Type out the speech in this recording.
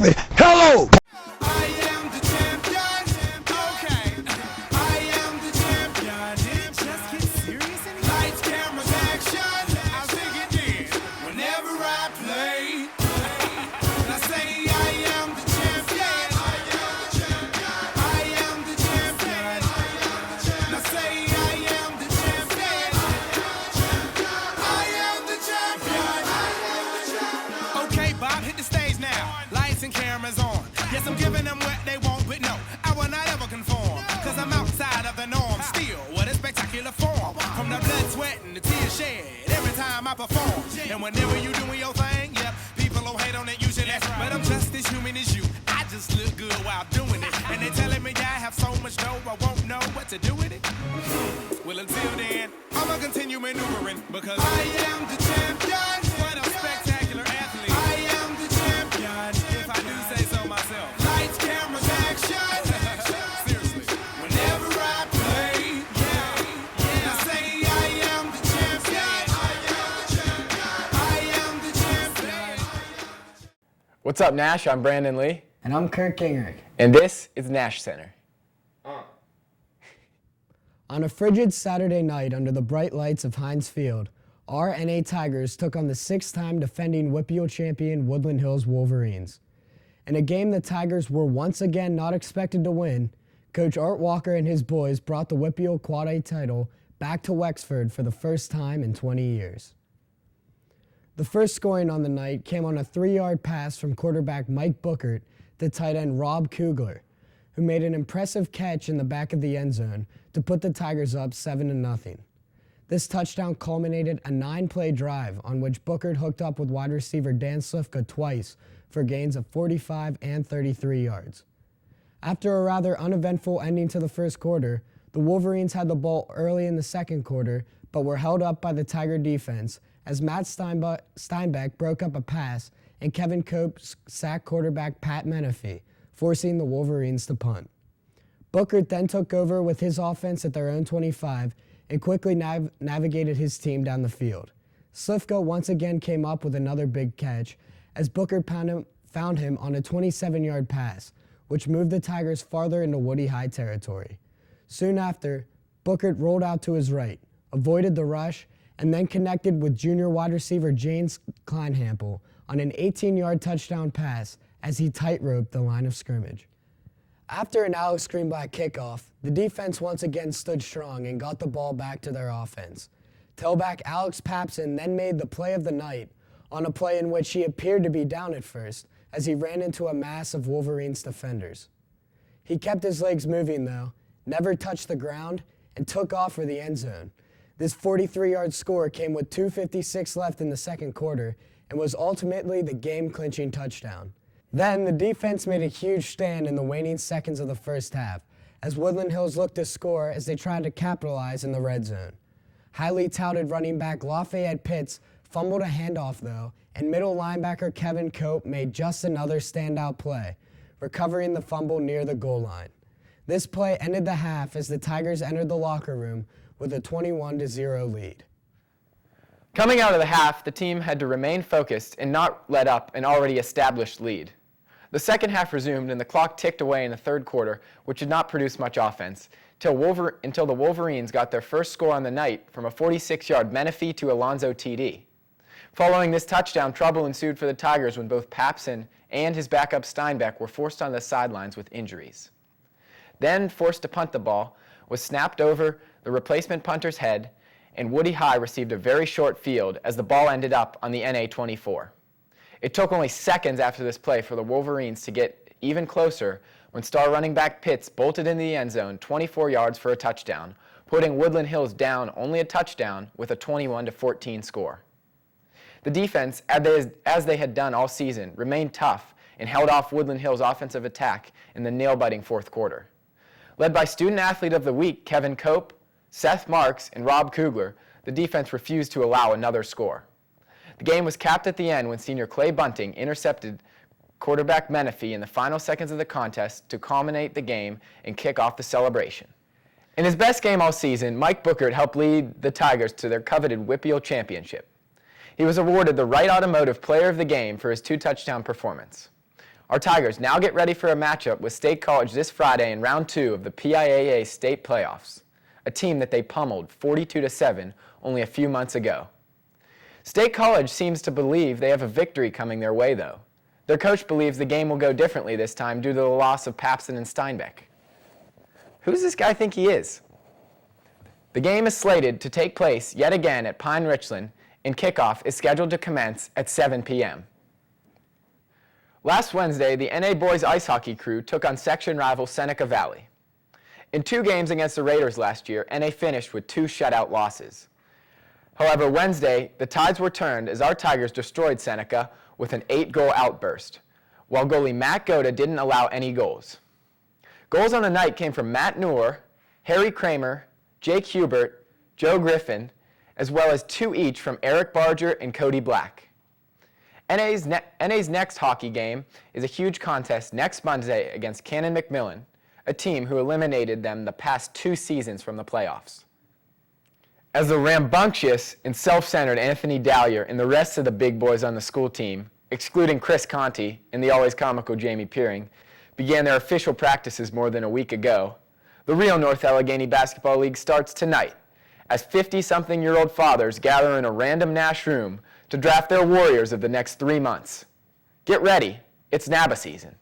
Hello! I am the champion. Okay. I am the champion. Did it just get serious in here? Lights, cameras, action. I think it did. Whenever I play. Now say I am the champion. I am the champion. I am the champion. Now say I am the champion. I am the champion. Okay, Bob, hit the stage now. Lights and cameras on. Yes, I'm giving them what they want, but no, I will not ever conform. Cause I'm outside of the norm. Still, what a spectacular form. From the blood, sweat, and the tears shed every time I perform. And whenever you doing your thing, yeah, people will hate on it usually. But I'm just as human as you. I just look good while doing it. And they telling me I have so much dough, I won't know what to do with it. Well, until then, I'ma continue maneuvering. Because I am the champion. What a spectacular athlete. I am the champion. If I do say so myself. Lights, cameras, action. Seriously. Whenever I play, yeah. I say I am the champion. I am the champion. I am the champion. What's up, Nash? I'm Brandon Lee, And I'm Kirk Gingrich. and this is Nash Center. On a frigid Saturday night under the bright lights of Heinz Field, our NA Tigers took on the six-time defending WPIAL champion Woodland Hills Wolverines. In a game the Tigers were once again not expected to win, Coach Art Walker and his boys brought the WPIAL Quad A title back to Wexford for the first time in 20 years. The first scoring on the night came on a 3-yard pass from quarterback Mike Bookert to tight end Rob Kugler, who made an impressive catch in the back of the end zone to put the Tigers up 7-0. This touchdown culminated a 9-play drive on which Bookert hooked up with wide receiver Dan Slifka twice for gains of 45 and 33 yards. After a rather uneventful ending to the first quarter, the Wolverines had the ball early in the second quarter, but were held up by the Tiger defense as Matt Steinbeck broke up a pass and Kevin Cope sacked quarterback Pat Menifee, forcing the Wolverines to punt. Bookert then took over with his offense at their own 25 and quickly navigated his team down the field. Slifka once again came up with another big catch as Bookert found him on a 27-yard pass, which moved the Tigers farther into Woody High territory. Soon after, Bookert rolled out to his right, avoided the rush, and then connected with junior wide receiver James Kleinhampel on an 18-yard touchdown pass as he tight-roped the line of scrimmage. After an Alex Greenblatt kickoff, the defense once again stood strong and got the ball back to their offense. Tailback Alex Papson then made the play of the night on a play in which he appeared to be down at first as he ran into a mass of Wolverines defenders. He kept his legs moving though, never touched the ground, and took off for the end zone. This 43-yard score came with 2:56 left in the second quarter and was ultimately the game-clinching touchdown. Then the defense made a huge stand in the waning seconds of the first half as Woodland Hills looked to score as they tried to capitalize in the red zone. Highly touted running back Lafayette Pitts fumbled a handoff though, and middle linebacker Kevin Cope made just another standout play, recovering the fumble near the goal line. This play ended the half as the Tigers entered the locker room with a 21-0 lead. Coming out of the half, the team had to remain focused and not let up an already established lead. The second half resumed and the clock ticked away in the third quarter, which did not produce much offense, until the Wolverines got their first score on the night from a 46-yard Menifee to Alonzo TD. Following this touchdown, trouble ensued for the Tigers when both Papson and his backup Steinbeck were forced on the sidelines with injuries. Then, forced to punt the ball, was snapped over the replacement punter's head, and Woody High received a very short field as the ball ended up on the NA 24. It took only seconds after this play for the Wolverines to get even closer when star running back Pitts bolted into the end zone 24 yards for a touchdown, putting Woodland Hills down only a touchdown with a 21-14 score. The defense, as they had done all season, remained tough and held off Woodland Hills' offensive attack in the nail-biting fourth quarter. Led by Student Athlete of the Week Kevin Cope, Seth Marks, and Rob Kugler, the defense refused to allow another score. The game was capped at the end when senior Clay Bunting intercepted quarterback Menifee in the final seconds of the contest to culminate the game and kick off the celebration. In his best game all season, Mike Bookert helped lead the Tigers to their coveted WPIAL championship. He was awarded the Wright Automotive Player of the Game for his 2-touchdown performance. Our Tigers now get ready for a matchup with State College this Friday in round 2 of the PIAA state playoffs, a team that they pummeled 42-7 only a few months ago. State College seems to believe they have a victory coming their way, though. Their coach believes the game will go differently this time due to the loss of Papson and Steinbeck. Who does this guy think he is? The game is slated to take place yet again at Pine Richland, and kickoff is scheduled to commence at 7 p.m. Last Wednesday, the NA boys ice hockey crew took on section rival Seneca Valley. In 2 games against the Raiders last year, NA finished with 2 shutout losses. However, Wednesday, the tides were turned as our Tigers destroyed Seneca with an 8-goal outburst, while goalie Matt Goda didn't allow any goals. Goals on the night came from Matt Noor, Harry Kramer, Jake Hubert, Joe Griffin, as well as 2 each from Eric Barger and Cody Black. NA's next hockey game is a huge contest next Monday against Cannon McMillan, a team who eliminated them the past 2 seasons from the playoffs. As the rambunctious and self-centered Anthony Dallier and the rest of the big boys on the school team, excluding Chris Conti and the always comical Jamie Peering, began their official practices more than a week ago, the real North Allegheny Basketball League starts tonight as 50-something-year-old fathers gather in a random Nash room to draft their warriors of the next 3 months. Get ready, it's NABA season.